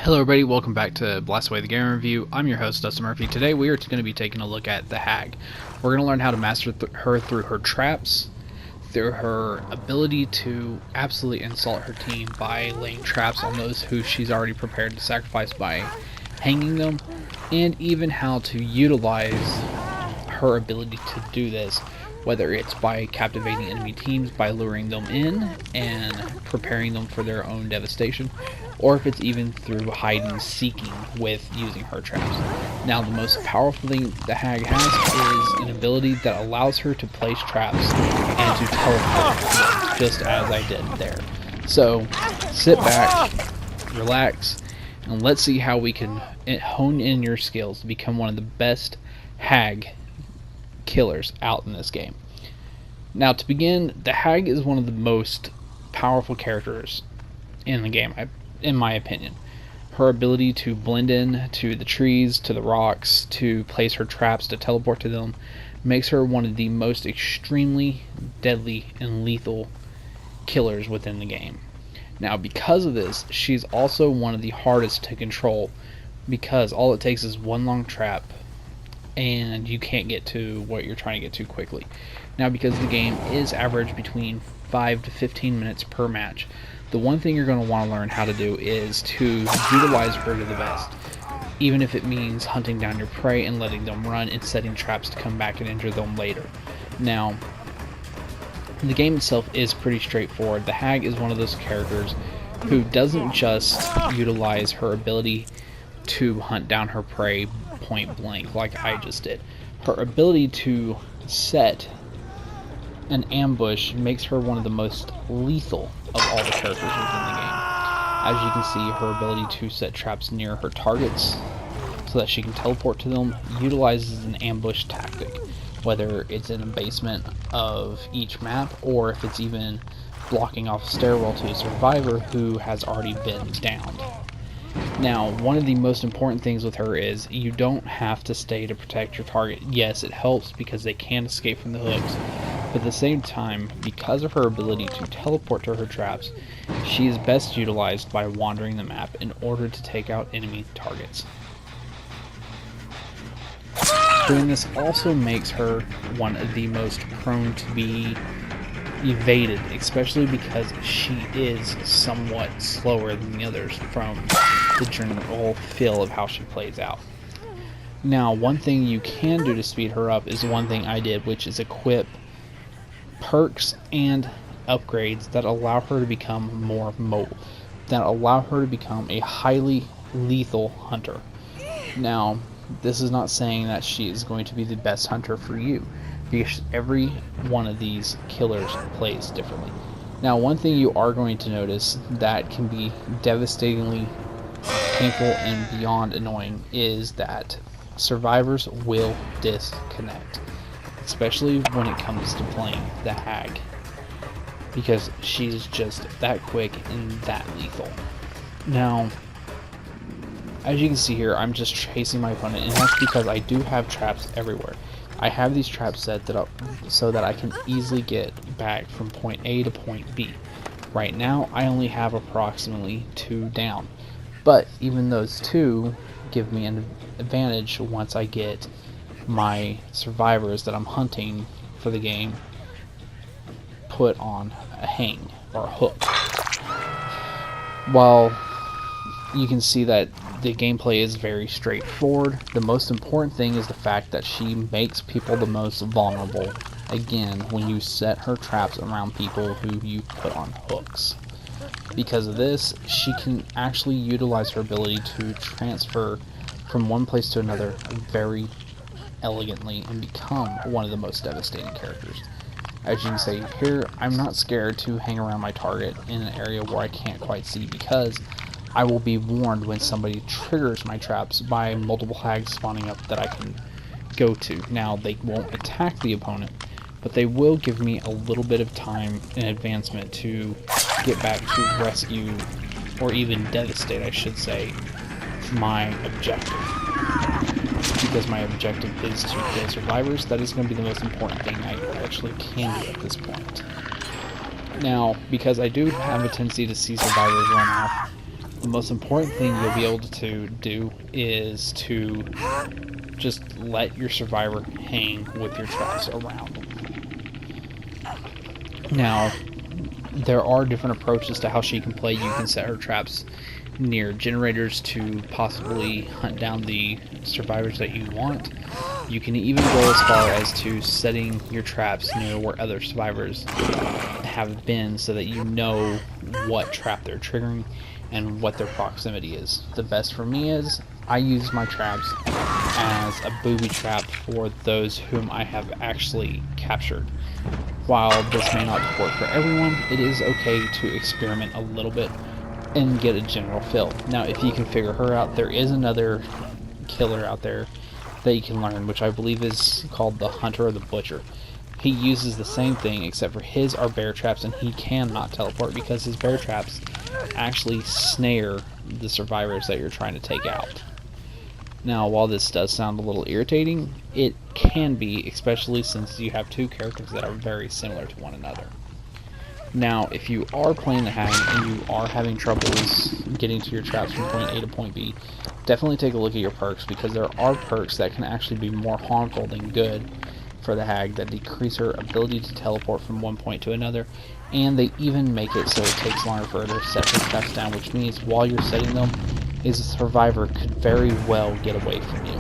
Hello everybody, welcome back to Blast Away the Game Review. I'm your host, Dustin Murphy. Today we are going to be taking a look at the Hag. We're going to learn how to master her through her traps, through her ability to absolutely insult her team by laying traps on those who she's already prepared to sacrifice by hanging them, and even how to utilize her ability to do this, whether it's by captivating enemy teams by luring them in and preparing them for their own devastation, or if it's even through hide and seeking with using her traps. Now, the most powerful thing the Hag has is an ability that allows her to place traps and to teleport, just as I did there. So, sit back, relax, and let's see how we can hone in your skills to become one of the best Hag killers out in this game. Now, to begin, the Hag is one of the most powerful characters in the game, in my opinion. Her ability to blend in to the trees, to the rocks, to place her traps, to teleport to them, makes her one of the most extremely deadly and lethal killers within the game. Now, because of this, she's also one of the hardest to control, because all it takes is one long trap and you can't get to what you're trying to get to quickly. Now, because the game is average between 5 to 15 minutes per match, the one thing you're going to want to learn how to do is to utilize her to the best, even if it means hunting down your prey and letting them run and setting traps to come back and injure them later. Now, the game itself is pretty straightforward. The Hag is one of those characters who doesn't just utilize her ability to hunt down her prey point blank like I just did. Her ability to set an ambush makes her one of the most lethal of all the characters within the game. As you can see, her ability to set traps near her targets so that she can teleport to them utilizes an ambush tactic, whether it's in a basement of each map or if it's even blocking off a stairwell to a survivor who has already been downed. Now, one of the most important things with her is you don't have to stay to protect your target. Yes, it helps because they can escape from the hooks, but at the same time, because of her ability to teleport to her traps, she is best utilized by wandering the map in order to take out enemy targets. Doing this also makes her one of the most prone to be evaded, especially because she is somewhat slower than the others from the general feel of how she plays out. Now, one thing you can do to speed her up is one thing I did, which is equip perks and upgrades that allow her to become more mobile, that allow her to become a highly lethal hunter. Now, this is not saying that she is going to be the best hunter for you, because every one of these killers plays differently. Now, one thing you are going to notice that can be devastatingly painful and beyond annoying is that survivors will disconnect, especially when it comes to playing the Hag, because she's just that quick and that lethal. Now, as you can see here, I'm just chasing my opponent, and that's because I do have traps everywhere. I have these traps set up so that I can easily get back from point A to point B. Right now, I only have approximately 2 down, but even those 2 give me an advantage once I get my survivors that I'm hunting for the game put on a hang or a hook. While you can see that the gameplay is very straightforward, the most important thing is the fact that she makes people the most vulnerable, again, when you set her traps around people who you put on hooks. Because of this, she can actually utilize her ability to transfer from one place to another very elegantly and become one of the most devastating characters. As you can see here, I'm not scared to hang around my target in an area where I can't quite see, because I will be warned when somebody triggers my traps by multiple Hags spawning up that I can go to. Now, they won't attack the opponent, but they will give me a little bit of time and advancement to get back to rescue, or even devastate, I should say, my objective. Because my objective is to kill survivors, that is going to be the most important thing I actually can do at this point. Now, because I do have a tendency to see survivors run off, the most important thing you'll be able to do is to just let your survivor hang with your traps around them. Now, there are different approaches to how she can play. You can set her traps near generators to possibly hunt down the survivors that you want. You can even go as far as to setting your traps near where other survivors have been so that you know what trap they're triggering and what their proximity is. The best for me is I use my traps as a booby trap for those whom I have actually captured. While this may not work for everyone, it is okay to experiment a little bit and get a general feel. Now, if you can figure her out, there is another killer out there that you can learn, which I believe is called the Hunter or the Butcher. He uses the same thing, except for his are bear traps, and he cannot teleport because his bear traps actually snare the survivors that you're trying to take out. Now, while this does sound a little irritating, it can be, especially since you have two characters that are very similar to one another. Now, if you are playing the Hag and you are having troubles getting to your traps from point A to point B, definitely take a look at your perks, because there are perks that can actually be more harmful than good for the Hag that decrease her ability to teleport from one point to another, and they even make it so it takes longer for her to set her traps down, which means while you're setting them, a survivor could very well get away from you.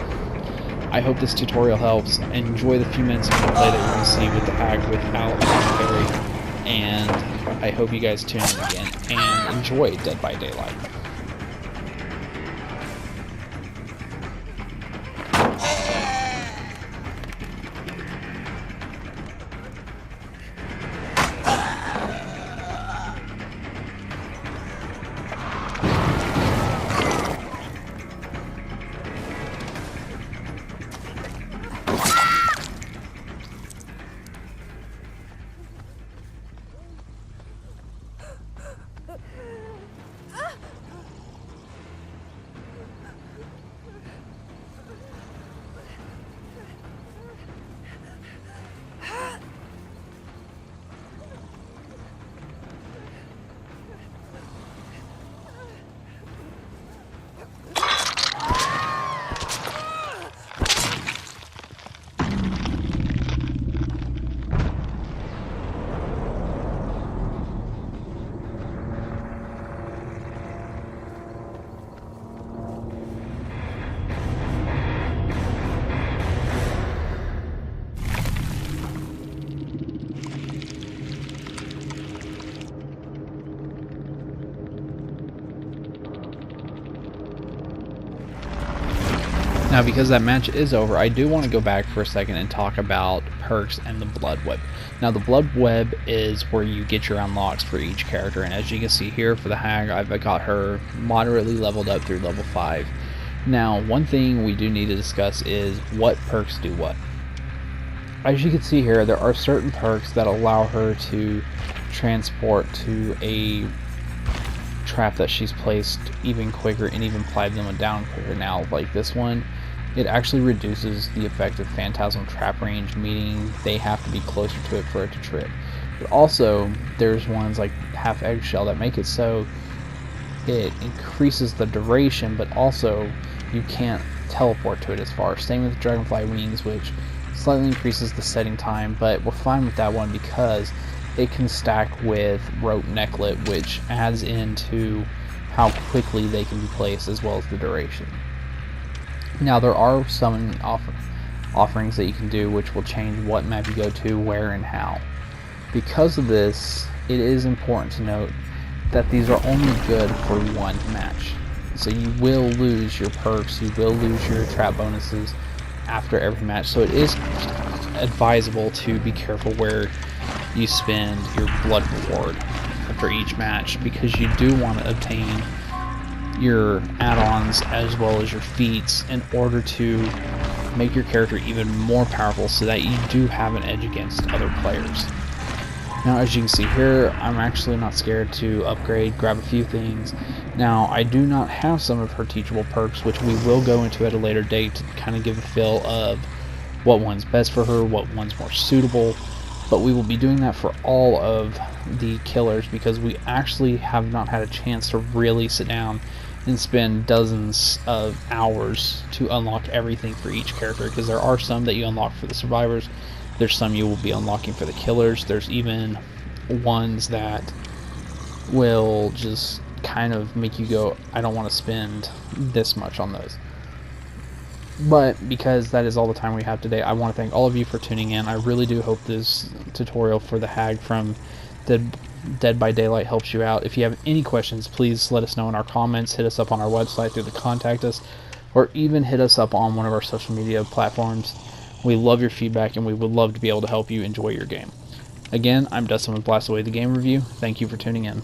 I hope this tutorial helps. Enjoy the few minutes of gameplay that you're going to see with the Hag without Barry, and I hope you guys tune in again and enjoy Dead by Daylight. Now, because that match is over, I do want to go back for a second and talk about perks and the Blood Web. Now, the Blood Web is where you get your unlocks for each character, and as you can see here for the Hag, I've got her moderately leveled up through level 5. Now, one thing we do need to discuss is what perks do what. As you can see here, there are certain perks that allow her to transport to a trap that she's placed even quicker and even apply them down quicker. Now, like this one, it actually reduces the effective Phantasm trap range, meaning they have to be closer to it for it to trip. But also, there's ones like Half Eggshell that make it so it increases the duration, but also you can't teleport to it as far. Same with Dragonfly Wings, which slightly increases the setting time, but we're fine with that one because it can stack with Rope Necklet, which adds into how quickly they can be placed as well as the duration. Now, there are some offerings that you can do which will change what map you go to, where, and how. Because of this, it is important to note that these are only good for one match. So you will lose your perks, you will lose your trap bonuses after every match, so it is advisable to be careful where you spend your blood reward after each match, because you do want to obtain your add-ons as well as your feats in order to make your character even more powerful so that you do have an edge against other players. Now, as you can see here, I'm actually not scared to upgrade, grab a few things. Now, I do not have some of her teachable perks, which we will go into at a later date to kind of give a feel of what one's best for her, what one's more suitable. but we will be doing that for all of the killers because we actually have not had a chance to really sit down and spend dozens of hours to unlock everything for each character, because there are some that you unlock for the survivors, there's some you will be unlocking for the killers, there's even ones that will just kind of make you go, I don't want to spend this much on those. But because that is all the time we have today, I want to thank all of you for tuning in. I really do hope this tutorial for the Hag from Dead by Daylight helps you out. If you have any questions, please let us know in our comments, hit us up on our website through the contact us, or even hit us up on one of our social media platforms. We love your feedback and we would love to be able to help you enjoy your game. Again, I'm Dustin with Blast Away the Game Review. Thank you for tuning in.